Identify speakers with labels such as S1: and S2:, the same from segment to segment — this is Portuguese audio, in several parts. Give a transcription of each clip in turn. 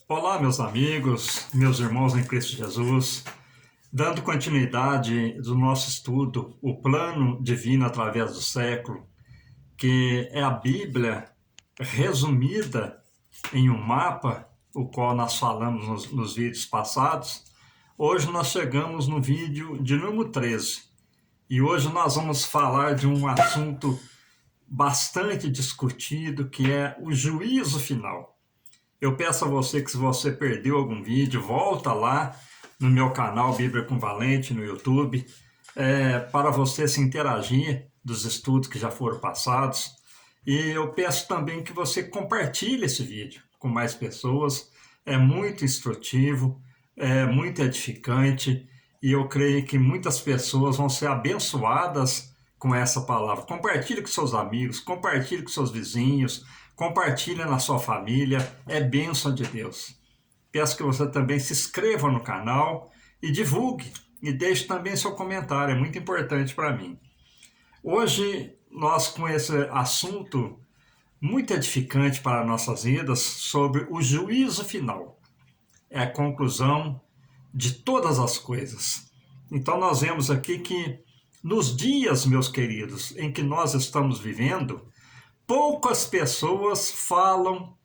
S1: Olá, meus amigos, meus irmãos em Cristo Jesus, dando continuidade do nosso estudo, o plano divino através do século, que é a Bíblia resumida em um mapa, o qual nós falamos nos vídeos passados. Hoje nós chegamos no vídeo de número 13 e hoje nós vamos falar de um assunto bastante discutido, que é o juízo final. Eu peço a você que, se você perdeu algum vídeo, volta lá no meu canal Bíblia com Valente no YouTube, para você se interagir dos estudos que já foram passados. E eu peço também que você compartilhe esse vídeo com mais pessoas. É muito instrutivo, é muito edificante e eu creio que muitas pessoas vão ser abençoadas com essa palavra. Compartilhe com seus amigos, compartilhe com seus vizinhos, compartilhe na sua família, é bênção de Deus. Peço que você também se inscreva no canal e divulgue, e deixe também seu comentário, é muito importante para mim. Hoje, nós com esse assunto muito edificante para nossas vidas, sobre o juízo final. É a conclusão de todas as coisas. Então nós vemos aqui que nos dias, meus queridos, em que nós estamos vivendo, poucas pessoas falam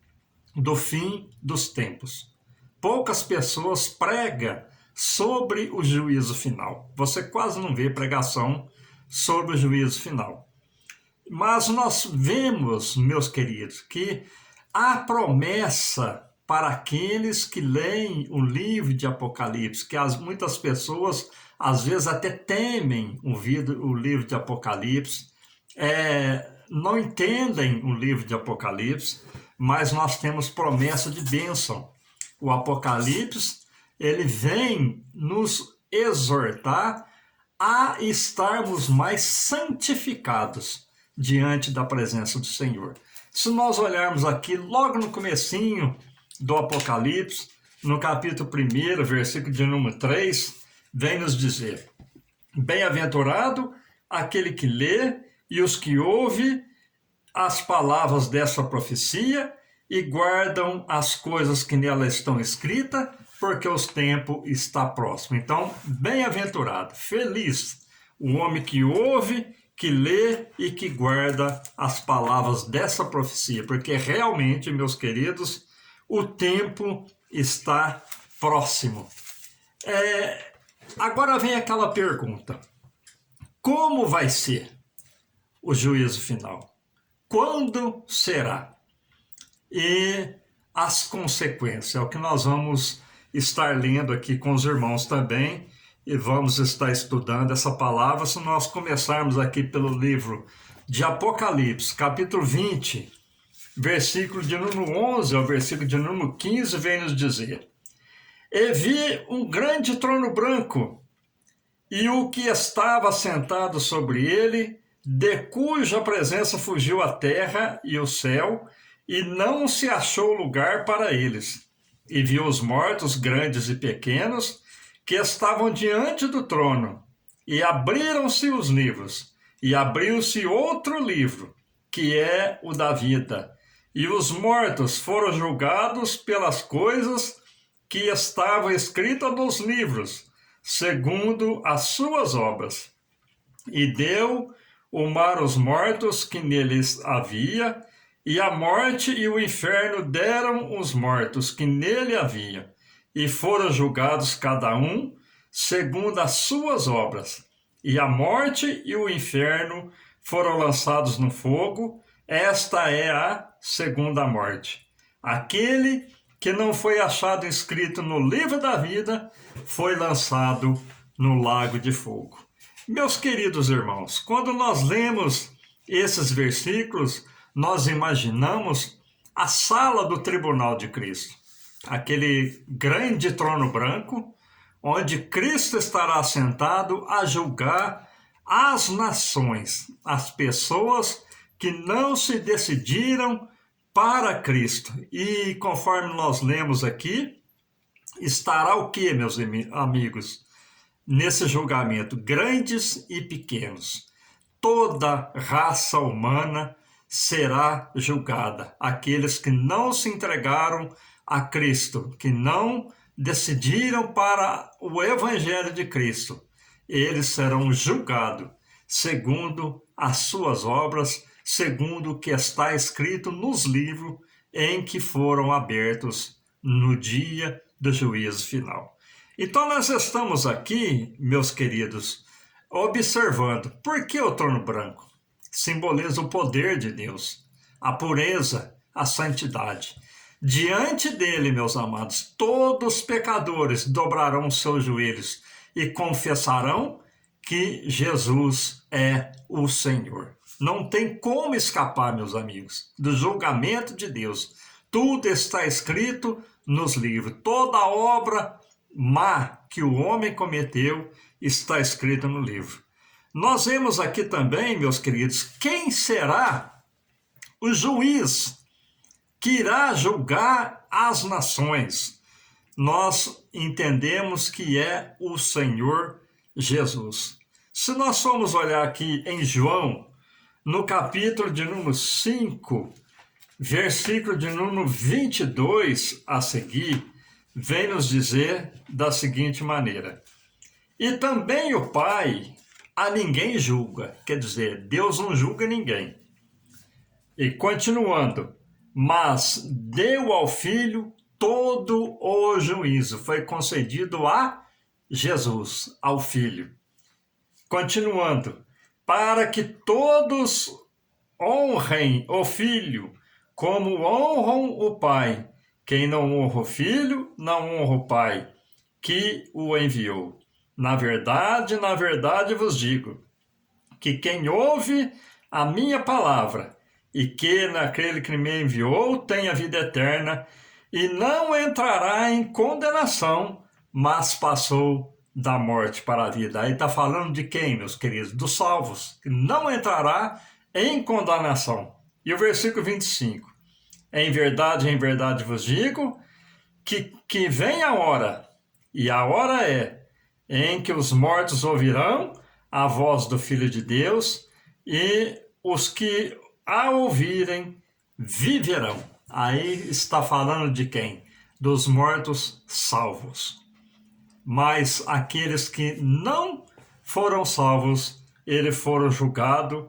S1: do fim dos tempos. Poucas pessoas pregam sobre o juízo final. Você quase não vê pregação sobre o juízo final. Mas nós vemos, meus queridos, que há promessa para aqueles que leem o livro de Apocalipse, que muitas pessoas às vezes até temem o livro de Apocalipse, não entendem o livro de Apocalipse, mas nós temos promessa de bênção. O Apocalipse, ele vem nos exortar a estarmos mais santificados diante da presença do Senhor. Se nós olharmos aqui, logo no comecinho do Apocalipse, no capítulo 1, versículo de número 3, vem nos dizer: bem-aventurado aquele que lê e os que ouvem as palavras dessa profecia e guardam as coisas que nela estão escritas, porque o tempo está próximo. Então, bem-aventurado, feliz, o homem que ouve, que lê e que guarda as palavras dessa profecia, porque realmente, meus queridos, o tempo está próximo. Agora vem aquela pergunta: como vai ser o juízo final? Quando será? E as consequências, é o que nós vamos estar lendo aqui com os irmãos também, e vamos estar estudando essa palavra. Se nós começarmos aqui pelo livro de Apocalipse, capítulo 20, versículo de número 11 ao versículo de número 15, vem nos dizer: e vi um grande trono branco, e o que estava sentado sobre ele, de cuja presença fugiu a terra e o céu, e não se achou lugar para eles. E viu os mortos, grandes e pequenos, que estavam diante do trono, e abriram-se os livros, e abriu-se outro livro, que é o da vida. E os mortos foram julgados pelas coisas que estavam escritas nos livros, segundo as suas obras. E deu o mar os mortos que neles havia, e a morte e o inferno deram os mortos que nele havia, e foram julgados cada um segundo as suas obras. E a morte e o inferno foram lançados no fogo. Esta é a segunda morte. Aquele que não foi achado inscrito no livro da vida foi lançado no lago de fogo. Meus queridos irmãos, quando nós lemos esses versículos, nós imaginamos a sala do tribunal de Cristo, aquele grande trono branco, onde Cristo estará sentado a julgar as nações, as pessoas que não se decidiram para Cristo. E conforme nós lemos aqui, estará o que, meus amigos? Nesse julgamento, grandes e pequenos, toda raça humana será julgada. Aqueles que não se entregaram a Cristo, que não decidiram para o Evangelho de Cristo, eles serão julgados segundo as suas obras, segundo o que está escrito nos livros em que foram abertos no dia do juízo final. Então nós estamos aqui, meus queridos, observando por que o trono branco simboliza o poder de Deus, a pureza, a santidade. Diante dele, meus amados, todos os pecadores dobrarão seus joelhos e confessarão que Jesus é o Senhor. Não tem como escapar, meus amigos, do julgamento de Deus. Tudo está escrito nos livros. Toda obra má que o homem cometeu está escrita no livro. Nós vemos aqui também, meus queridos, quem será o juiz que irá julgar as nações. Nós entendemos que é o Senhor Jesus. Se nós formos olhar aqui em João, no capítulo de número 5, versículo de número 22 a seguir, vem nos dizer da seguinte maneira: e também o Pai a ninguém julga, quer dizer, Deus não julga ninguém. E continuando, mas deu ao Filho todo o juízo, foi concedido a Jesus, ao Filho. Continuando, para que todos honrem o Filho, como honram o Pai. Quem não honra o Filho, não honra o Pai, que o enviou. Na verdade vos digo, que quem ouve a minha palavra, e que naquele que me enviou tem a vida eterna, e não entrará em condenação, mas passou da morte para a vida. Aí está falando de quem, meus queridos? Dos salvos, que não entrará em condenação. E o versículo 25. Em verdade vos digo, que vem a hora, e a hora é, em que os mortos ouvirão a voz do Filho de Deus, e os que a ouvirem viverão. Aí está falando de quem? Dos mortos salvos. Mas aqueles que não foram salvos, eles foram julgados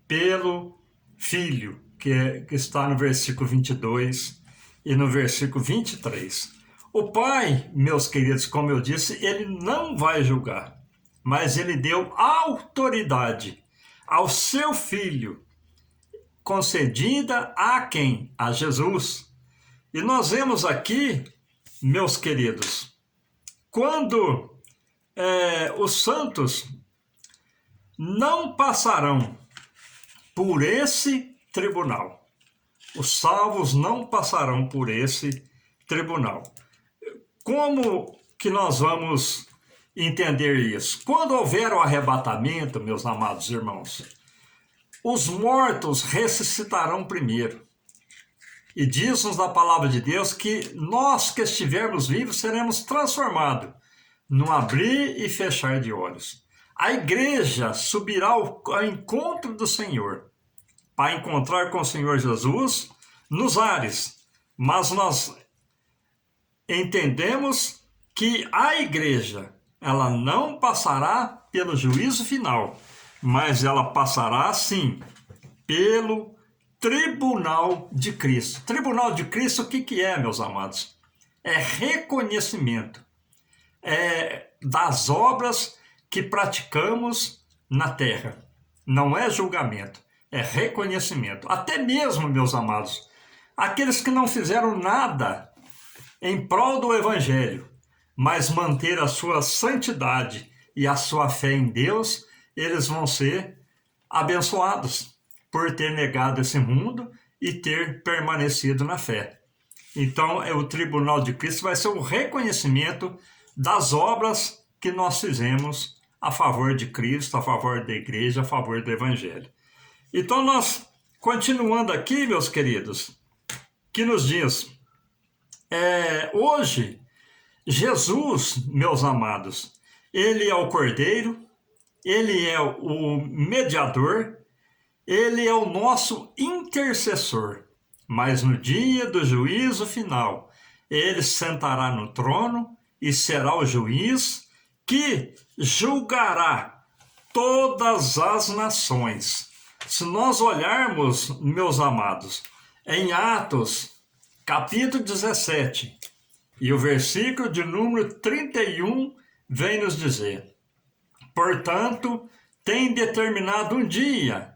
S1: pelo Filho, que está no versículo 22 e no versículo 23. O Pai, meus queridos, como eu disse, ele não vai julgar, mas ele deu autoridade ao seu Filho, concedida a quem? A Jesus. E nós vemos aqui, meus queridos, quando os santos não passarão por esse tribunal. Os salvos não passarão por esse tribunal. Como que nós vamos entender isso? Quando houver o arrebatamento, meus amados irmãos, os mortos ressuscitarão primeiro. E diz-nos a palavra de Deus que nós que estivermos vivos seremos transformados num abrir e fechar de olhos. A igreja subirá ao encontro do Senhor para encontrar com o Senhor Jesus nos ares. Mas nós entendemos que a igreja, ela não passará pelo juízo final, mas ela passará, sim, pelo tribunal de Cristo. Tribunal de Cristo, o que é, meus amados? É reconhecimento das obras que praticamos na terra. Não é julgamento, é reconhecimento. Até mesmo, meus amados, aqueles que não fizeram nada em prol do Evangelho, mas manter a sua santidade e a sua fé em Deus, eles vão ser abençoados por ter negado esse mundo e ter permanecido na fé. Então, o tribunal de Cristo vai ser o reconhecimento das obras que nós fizemos a favor de Cristo, a favor da igreja, a favor do Evangelho. Então, nós, continuando aqui, meus queridos, que nos diz, hoje, Jesus, meus amados, ele é o Cordeiro, ele é o mediador, Ele é o nosso intercessor. Mas no dia do juízo final, ele sentará no trono e será o juiz que julgará todas as nações. Se nós olharmos, meus amados, em Atos, capítulo 17, e o versículo de número 31 vem nos dizer: portanto, tem determinado um dia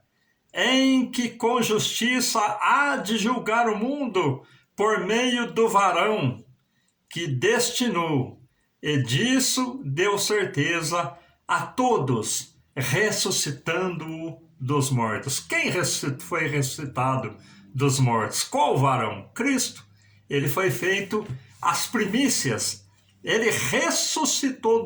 S1: em que com justiça há de julgar o mundo por meio do varão que destinou, e disso deu certeza a todos, ressuscitando-o dos mortos. Quem foi ressuscitado dos mortos? Qual varão? Cristo. Ele foi feito as primícias. Ele ressuscitou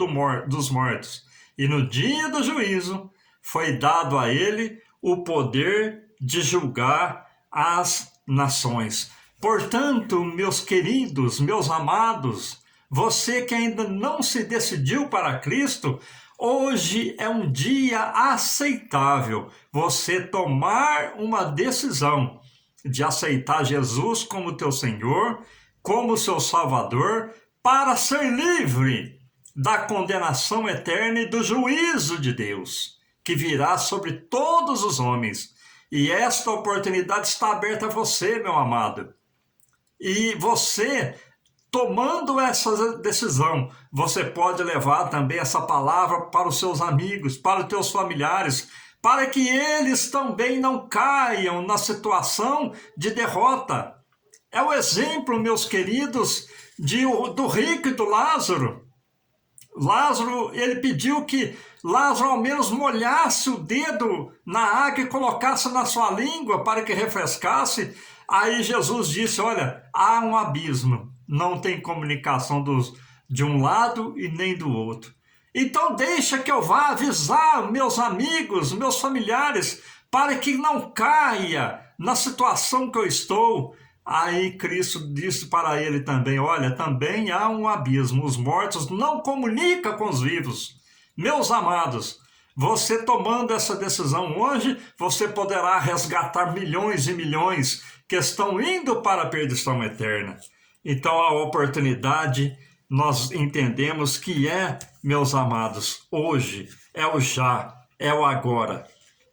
S1: dos mortos. E no dia do juízo foi dado a ele o poder de julgar as nações. Portanto, meus queridos, meus amados, você que ainda não se decidiu para Cristo, hoje é um dia aceitável você tomar uma decisão de aceitar Jesus como teu Senhor, como seu Salvador, para ser livre da condenação eterna e do juízo de Deus, que virá sobre todos os homens. E esta oportunidade está aberta a você, meu amado. E você, tomando essa decisão, você pode levar também essa palavra para os seus amigos, para os teus familiares, para que eles também não caiam na situação de derrota. É o exemplo, meus queridos, do rico e do Lázaro. Lázaro, ele pediu que Lázaro ao menos molhasse o dedo na água e colocasse na sua língua para que refrescasse. Aí Jesus disse, olha, há um abismo, não tem comunicação de um lado e nem do outro. Então deixa que eu vá avisar meus amigos, meus familiares, para que não caia na situação que eu estou. Aí Cristo disse para ele também, olha, também há um abismo, os mortos não comunicam com os vivos. Meus amados, você tomando essa decisão hoje, você poderá resgatar milhões e milhões que estão indo para a perdição eterna. Então a oportunidade, nós entendemos que é, meus amados, hoje, é o já, é o agora.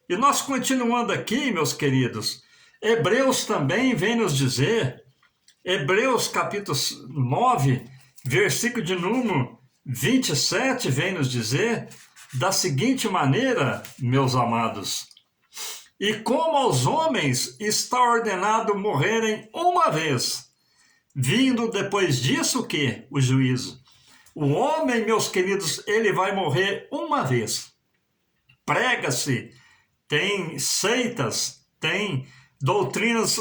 S1: E nós continuando aqui, meus queridos, Hebreus também vem nos dizer, Hebreus capítulo 9, versículo de número 27, vem nos dizer da seguinte maneira, meus amados: e como aos homens está ordenado morrerem uma vez, vindo depois disso o quê? O juízo. O homem, meus queridos, ele vai morrer uma vez. Prega-se, tem seitas, tem doutrinas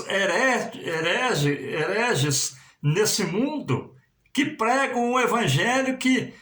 S1: hereges nesse mundo que pregam um evangelho que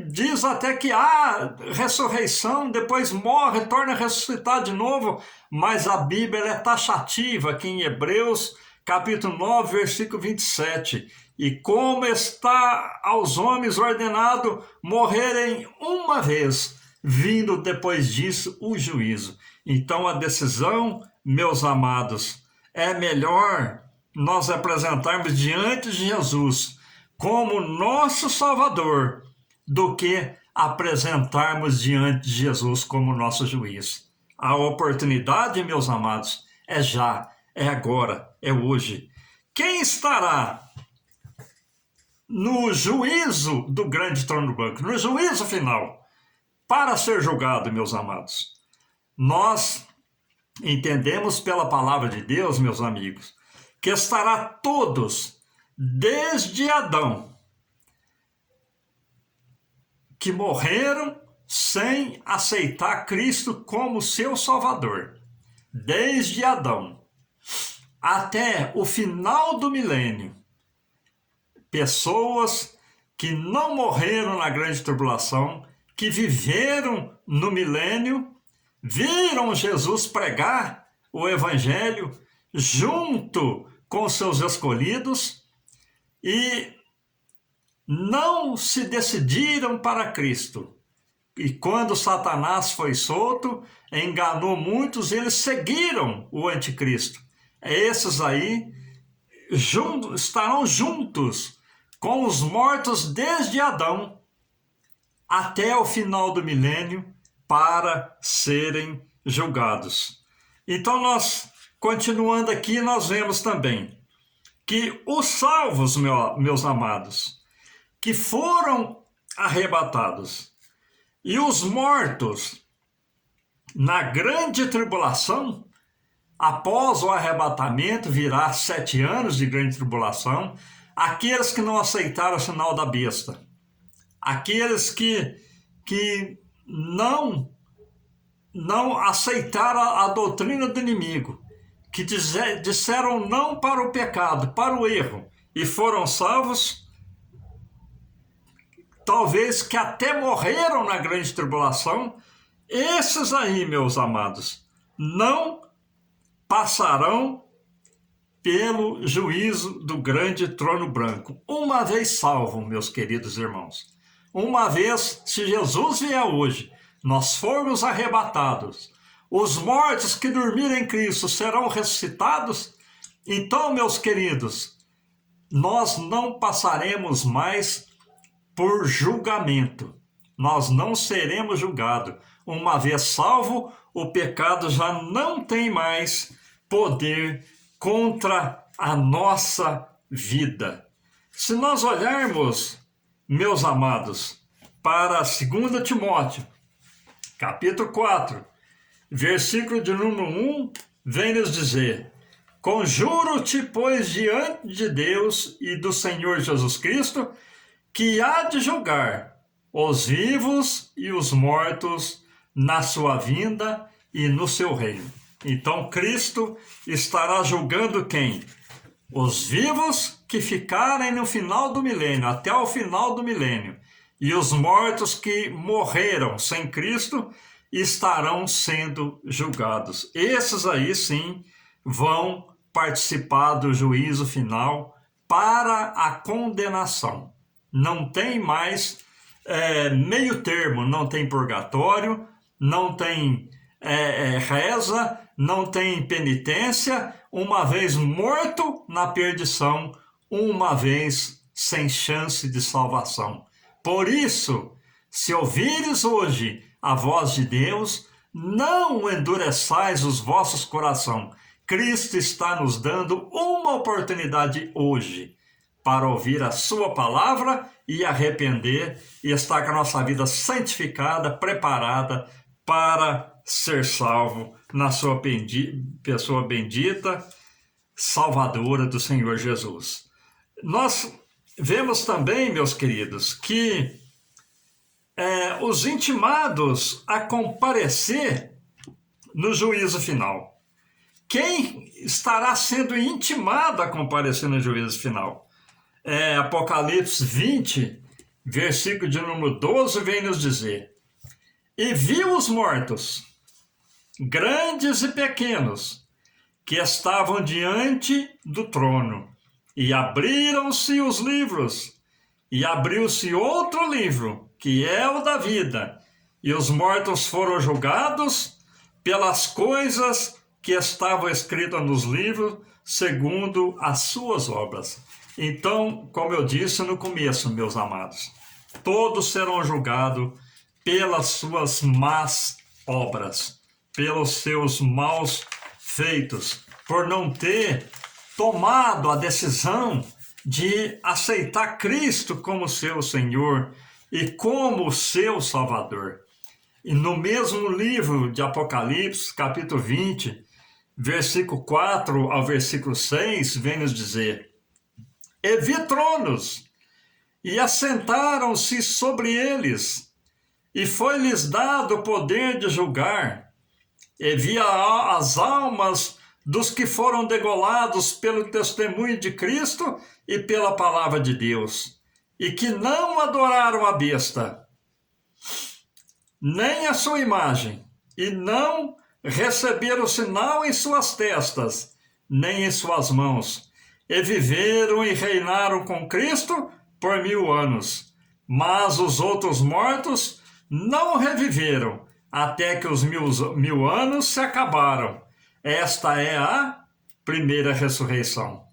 S1: diz até que há ressurreição, depois morre, torna a ressuscitar de novo, mas a Bíblia é taxativa aqui em Hebreus, capítulo 9, versículo 27. E como está aos homens ordenado morrerem uma vez, vindo depois disso o juízo. Então a decisão, meus amados, é melhor nós apresentarmos diante de Jesus como nosso Salvador do que apresentarmos diante de Jesus como nosso juiz. A oportunidade, meus amados, é já, é agora, é hoje. Quem estará no juízo do grande trono branco, no juízo final, para ser julgado, meus amados? Nós entendemos pela palavra de Deus, meus amigos, que estará todos, desde Adão, que morreram sem aceitar Cristo como seu Salvador, desde Adão até o final do milênio, pessoas que não morreram na grande tribulação, que viveram no milênio, viram Jesus pregar o evangelho junto com seus escolhidos e não se decidiram para Cristo. E quando Satanás foi solto, enganou muitos, e eles seguiram o anticristo. Esses aí estarão juntos com os mortos desde Adão até o final do milênio para serem julgados. Então nós, continuando aqui, nós vemos também que os salvos, meus amados, que foram arrebatados, e os mortos na grande tribulação, após o arrebatamento, virá 7 anos de grande tribulação, aqueles que não aceitaram o sinal da besta, aqueles que não aceitaram a doutrina do inimigo, que disseram não para o pecado, para o erro, e foram salvos, talvez que até morreram na grande tribulação, esses aí, meus amados, não passarão pelo juízo do grande trono branco. Uma vez salvo, meus queridos irmãos, uma vez, se Jesus vier hoje, nós formos arrebatados, os mortos que dormiram em Cristo serão ressuscitados, então, meus queridos, nós não passaremos mais por julgamento. Nós não seremos julgados. Uma vez salvo, o pecado já não tem mais poder contra a nossa vida. Se nós olharmos, meus amados, para 2 Timóteo, capítulo 4, versículo de número 1, vem nos dizer: conjuro-te, pois, diante de Deus e do Senhor Jesus Cristo, que há de julgar os vivos e os mortos na sua vinda e no seu reino. Então, Cristo estará julgando quem? Os vivos que ficarem no final do milênio, até o final do milênio, e os mortos que morreram sem Cristo estarão sendo julgados. Esses aí sim vão participar do juízo final para a condenação. Não tem mais meio termo, não tem purgatório, não tem reza, não tem penitência, uma vez morto na perdição, uma vez sem chance de salvação. Por isso, se ouvires hoje a voz de Deus, não endureçais os vossos corações. Cristo está nos dando uma oportunidade hoje para ouvir a sua palavra e arrepender e estar com a nossa vida santificada, preparada para ser salvo na sua pessoa bendita, salvadora do Senhor Jesus. Nós vemos também, meus queridos, que os intimados a comparecer no juízo final. Quem estará sendo intimado a comparecer no juízo final? Apocalipse 20, versículo de número 12, vem nos dizer: e viu os mortos, grandes e pequenos, que estavam diante do trono, e abriram-se os livros, e abriu-se outro livro, que é o da vida, e os mortos foram julgados pelas coisas que estavam escritas nos livros, segundo as suas obras. Então, como eu disse no começo, meus amados, todos serão julgados pelas suas más obras, pelos seus maus feitos, por não ter tomado a decisão de aceitar Cristo como seu Senhor e como seu Salvador. E no mesmo livro de Apocalipse, capítulo 20, versículo 4 ao versículo 6, vem nos dizer: e vi tronos, e assentaram-se sobre eles, e foi-lhes dado o poder de julgar, e vi as almas dos que foram degolados pelo testemunho de Cristo e pela palavra de Deus, e que não adoraram a besta, nem a sua imagem, e não receberam sinal em suas testas, nem em suas mãos, e viveram e reinaram com Cristo por 1000 anos. Mas os outros mortos não reviveram, até que os 1000 anos se acabaram. Esta é a primeira ressurreição.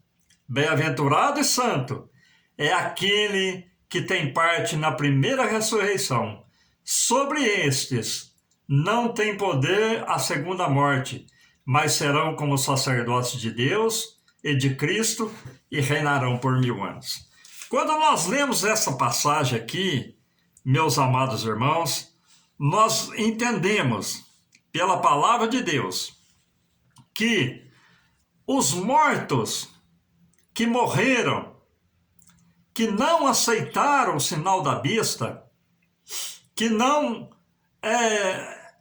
S1: Bem-aventurado e santo é aquele que tem parte na primeira ressurreição. Sobre estes não tem poder a segunda morte, mas serão como sacerdotes de Deus e de Cristo e reinarão por 1000 anos. Quando nós lemos essa passagem aqui, meus amados irmãos, nós entendemos pela palavra de Deus que os mortos que morreram, que não aceitaram o sinal da besta, que não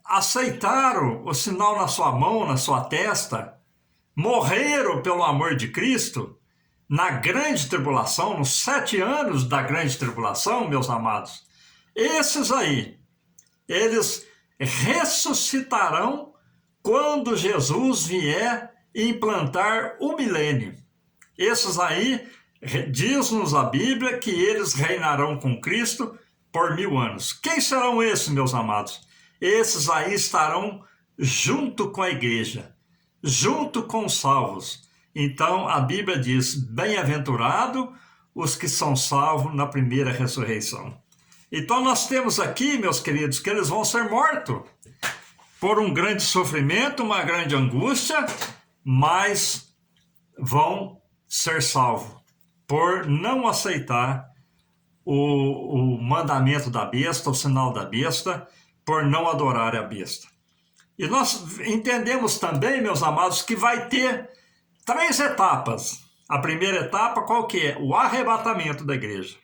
S1: aceitaram o sinal na sua mão, na sua testa, morreram pelo amor de Cristo, na grande tribulação, nos 7 anos da grande tribulação, meus amados, esses aí, eles ressuscitarão quando Jesus vier implantar o milênio. Esses aí, diz-nos a Bíblia que eles reinarão com Cristo por 1000 anos. Quem serão esses, meus amados? Esses aí estarão junto com a igreja, junto com os salvos. Então, a Bíblia diz, bem-aventurado os que são salvos na primeira ressurreição. Então, nós temos aqui, meus queridos, que eles vão ser mortos por um grande sofrimento, uma grande angústia, mas vão ser salvos por não aceitar o mandamento da besta, o sinal da besta, por não adorar a besta. E nós entendemos também, meus amados, que vai ter 3 etapas. A primeira etapa, qual que é? O arrebatamento da igreja.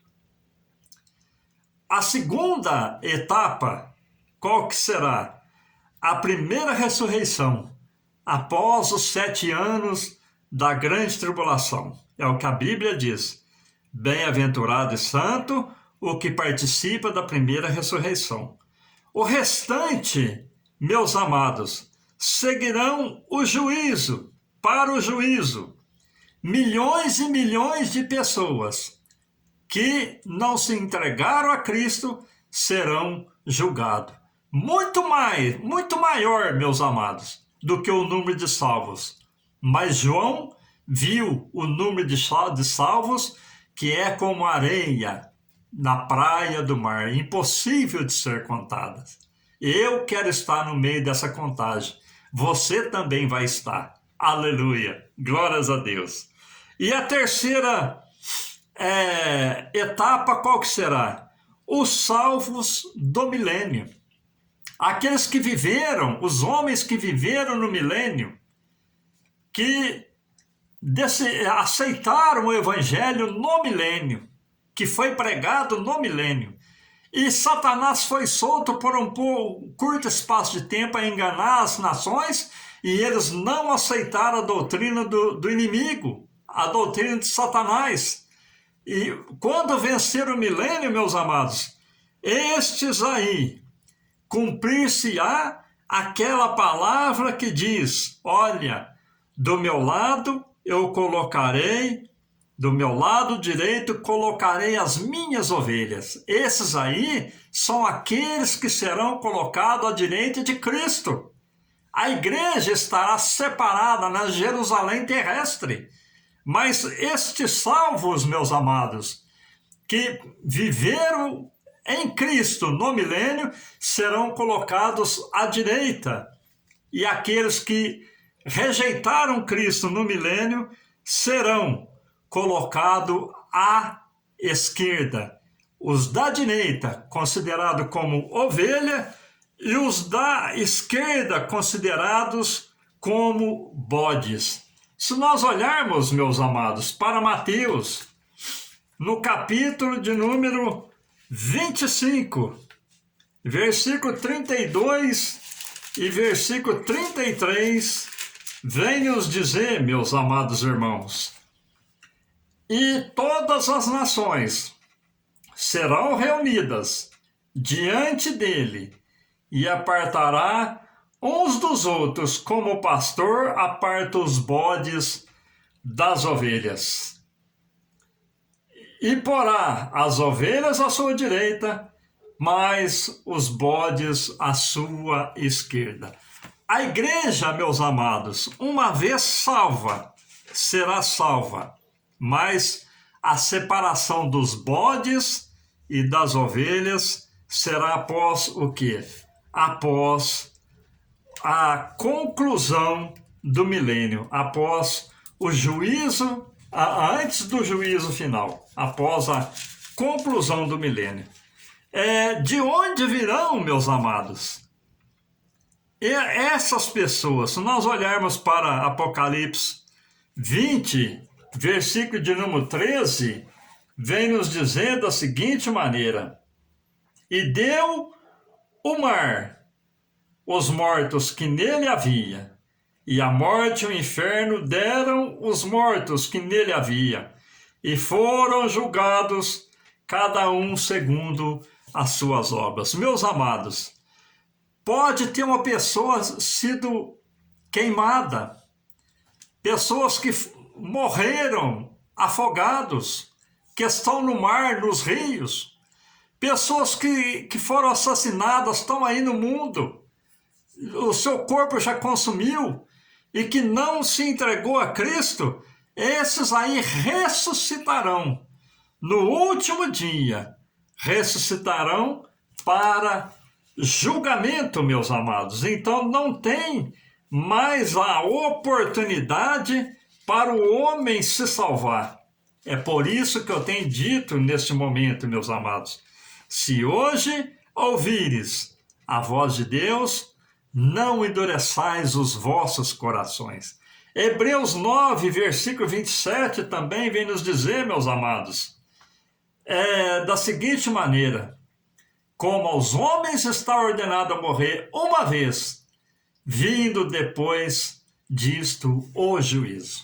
S1: A segunda etapa, qual que será? A primeira ressurreição, após os 7 anos da grande tribulação. É o que a Bíblia diz. Bem-aventurado e santo o que participa da primeira ressurreição. O restante, meus amados, seguirão o juízo, para o juízo. Milhões e milhões de pessoas que não se entregaram a Cristo serão julgados. Muito maior, meus amados, do que o número de salvos. Mas João viu o número de salvos que é como areia na praia do mar, impossível de ser contada. Eu quero estar no meio dessa contagem. Você também vai estar. Aleluia. Glórias a Deus. E a terceira etapa, qual que será? Os salvos do milênio. Aqueles que viveram, os homens que viveram no milênio, que aceitaram o evangelho no milênio, que foi pregado no milênio. E Satanás foi solto por um curto espaço de tempo a enganar as nações, e eles não aceitaram a doutrina do inimigo, a doutrina de Satanás. E quando vencer o milênio, meus amados, estes aí, cumprir-se-á aquela palavra que diz, olha, do meu lado eu colocarei, do meu lado direito colocarei as minhas ovelhas. Esses aí são aqueles que serão colocados à direita de Cristo. A igreja estará separada na Jerusalém terrestre. Mas estes salvos, meus amados, que viveram em Cristo no milênio, serão colocados à direita. E aqueles que rejeitaram Cristo no milênio serão colocados à esquerda. Os da direita, considerados como ovelha, e os da esquerda, considerados como bodes. Se nós olharmos, meus amados, para Mateus, no capítulo de número 25, versículo 32 e versículo 33, vem nos dizer, meus amados irmãos, e todas as nações serão reunidas diante dele e apartará uns dos outros, como o pastor aparta os bodes das ovelhas. E porá as ovelhas à sua direita mas os bodes à sua esquerda. A igreja, meus amados, uma vez salva, será salva, mas a separação dos bodes e das ovelhas será após o quê? Após a conclusão do milênio, após o juízo, antes do juízo final, após a conclusão do milênio. De onde virão, meus amados? E essas pessoas, se nós olharmos para Apocalipse 20, versículo de número 13, vem nos dizer da seguinte maneira: e deu o mar os mortos que nele havia, e a morte e o inferno deram os mortos que nele havia, e foram julgados cada um segundo as suas obras. Meus amados, pode ter uma pessoa sido queimada, pessoas que morreram afogados, que estão no mar, nos rios, pessoas que foram assassinadas, estão aí no mundo, o seu corpo já consumiu e que não se entregou a Cristo. Esses aí ressuscitarão no último dia, ressuscitarão para julgamento, meus amados. Então não tem mais a oportunidade para o homem se salvar. É por isso que eu tenho dito neste momento, meus amados: se hoje ouvires a voz de Deus, não endureçais os vossos corações. Hebreus 9, versículo 27 também vem nos dizer, meus amados, da seguinte maneira: como aos homens está ordenado a morrer uma vez, vindo depois disto o juízo.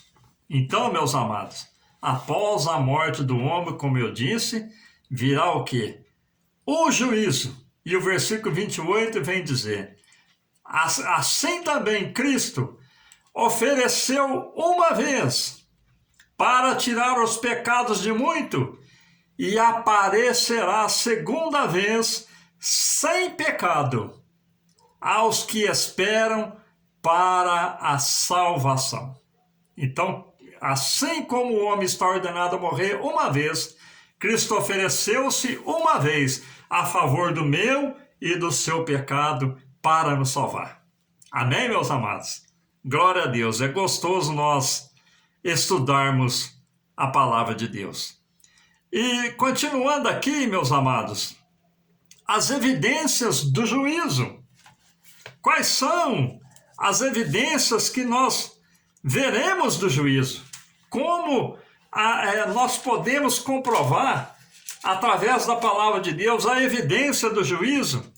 S1: Então, meus amados, após a morte do homem, como eu disse, virá o quê? O juízo. E o versículo 28 vem dizer: assim também Cristo ofereceu uma vez para tirar os pecados de muito, e aparecerá segunda vez sem pecado aos que esperam para a salvação. Então, assim como o homem está ordenado a morrer uma vez, Cristo ofereceu-se uma vez a favor do meu e do seu pecado para nos salvar. Amém, meus amados? Glória a Deus. É gostoso nós estudarmos a palavra de Deus. E continuando aqui, meus amados, as evidências do juízo. Quais são as evidências que nós veremos do juízo? Como nós podemos comprovar, através da palavra de Deus, a evidência do juízo?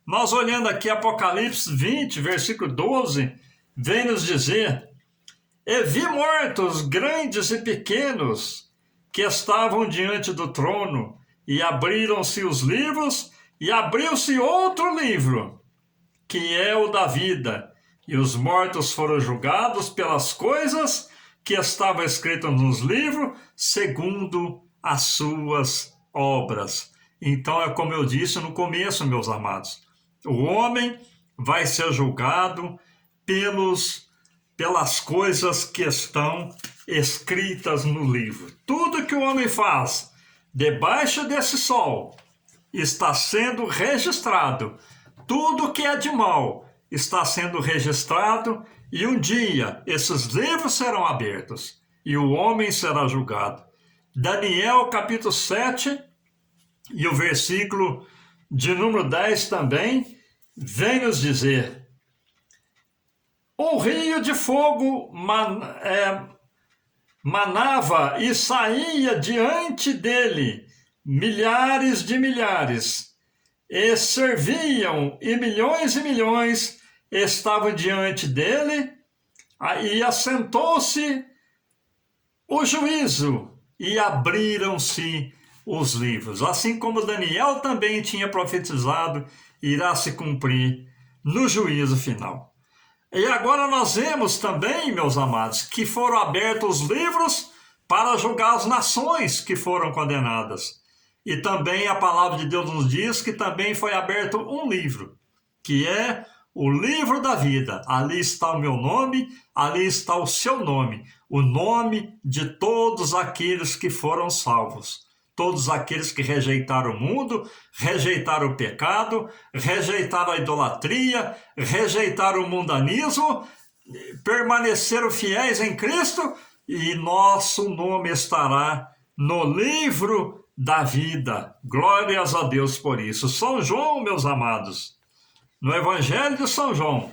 S1: Nós olhando aqui Apocalipse 20, versículo 12, vem nos dizer: e vi mortos grandes e pequenos, que estavam diante do trono, e abriram-se os livros, e abriu-se outro livro, que é o da vida, e os mortos foram julgados pelas coisas que estavam escritas nos livros, segundo as suas obras. Então, é como eu disse no começo, meus amados, o homem vai ser julgado pelas coisas que estão escritas no livro. Tudo que o homem faz debaixo desse sol está sendo registrado. Tudo que é de mal está sendo registrado, e um dia esses livros serão abertos e o homem será julgado. Daniel capítulo 7 e o versículo de número 10 também vem nos dizer: um rio de fogo manava e saía diante dele, milhares de milhares, e serviam, e milhões estavam diante dele, e assentou-se o juízo, e abriram-se os livros. Assim como Daniel também tinha profetizado, irá se cumprir no juízo final. E agora nós vemos também, meus amados, que foram abertos os livros para julgar as nações que foram condenadas. E também a palavra de Deus nos diz que também foi aberto um livro, que é o livro da vida. Ali está o meu nome, ali está o seu nome, o nome de todos aqueles que foram salvos. Todos aqueles que rejeitaram o mundo, rejeitaram o pecado, rejeitaram a idolatria, rejeitaram o mundanismo, permaneceram fiéis em Cristo, e nosso nome estará no livro da vida. Glórias a Deus por isso. São João, meus amados, no Evangelho de São João,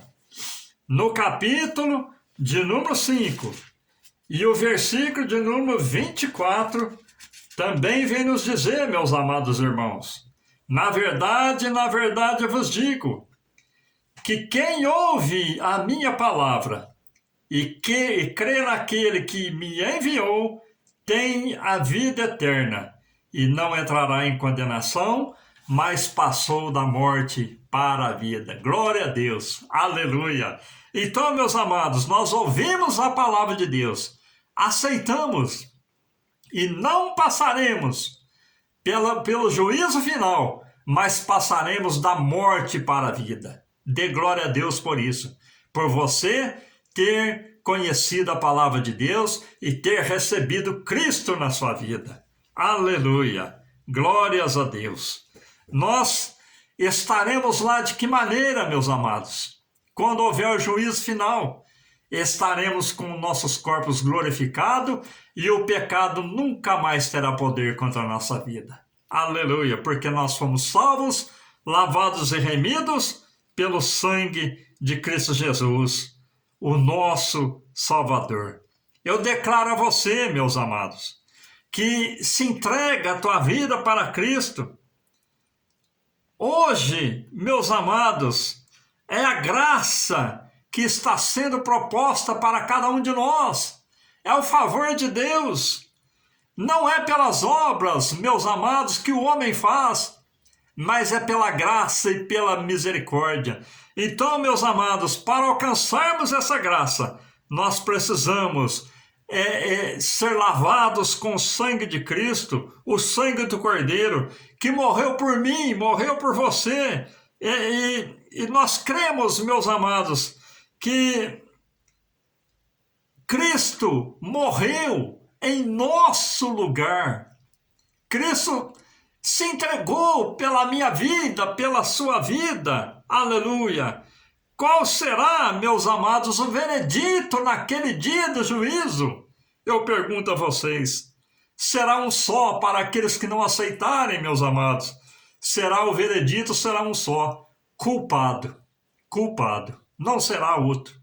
S1: no capítulo de número 5, e o versículo de número 24, também vem nos dizer, meus amados irmãos, na verdade eu vos digo, que quem ouve a minha palavra e crê naquele que me enviou, tem a vida eterna, e não entrará em condenação, mas passou da morte para a vida. Glória a Deus, aleluia. Então, meus amados, nós ouvimos a palavra de Deus, aceitamos, e não passaremos pelo juízo final, mas passaremos da morte para a vida. Dê glória a Deus por isso, por você ter conhecido a palavra de Deus e ter recebido Cristo na sua vida. Aleluia! Glórias a Deus! Nós estaremos lá de que maneira, meus amados? Quando houver o juízo final, estaremos com nossos corpos glorificados e o pecado nunca mais terá poder contra a nossa vida. Aleluia! Porque nós fomos salvos, lavados e remidos pelo sangue de Cristo Jesus, o nosso Salvador. Eu declaro a você, meus amados, que se entrega a tua vida para Cristo. Hoje, meus amados, é a graça que está sendo proposta para cada um de nós. É o favor de Deus. Não é pelas obras, meus amados, que o homem faz, mas é pela graça e pela misericórdia. Então, meus amados, para alcançarmos essa graça, nós precisamos ser lavados com o sangue de Cristo, o sangue do Cordeiro, que morreu por mim, morreu por você. E nós cremos, meus amados, que Cristo morreu em nosso lugar. Cristo se entregou pela minha vida, pela sua vida. Aleluia! Qual será, meus amados, o veredito naquele dia do juízo? Eu pergunto a vocês. Será um só para aqueles que não aceitarem, meus amados. Será o veredito, será um só. Culpado. Culpado. Não será outro.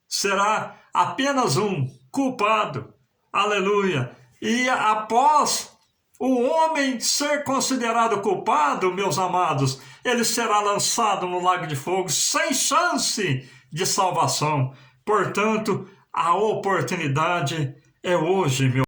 S1: Será apenas um. Culpado. Aleluia! E após o homem ser considerado culpado, meus amados, ele será lançado no lago de fogo sem chance de salvação. Portanto, a oportunidade é hoje, meu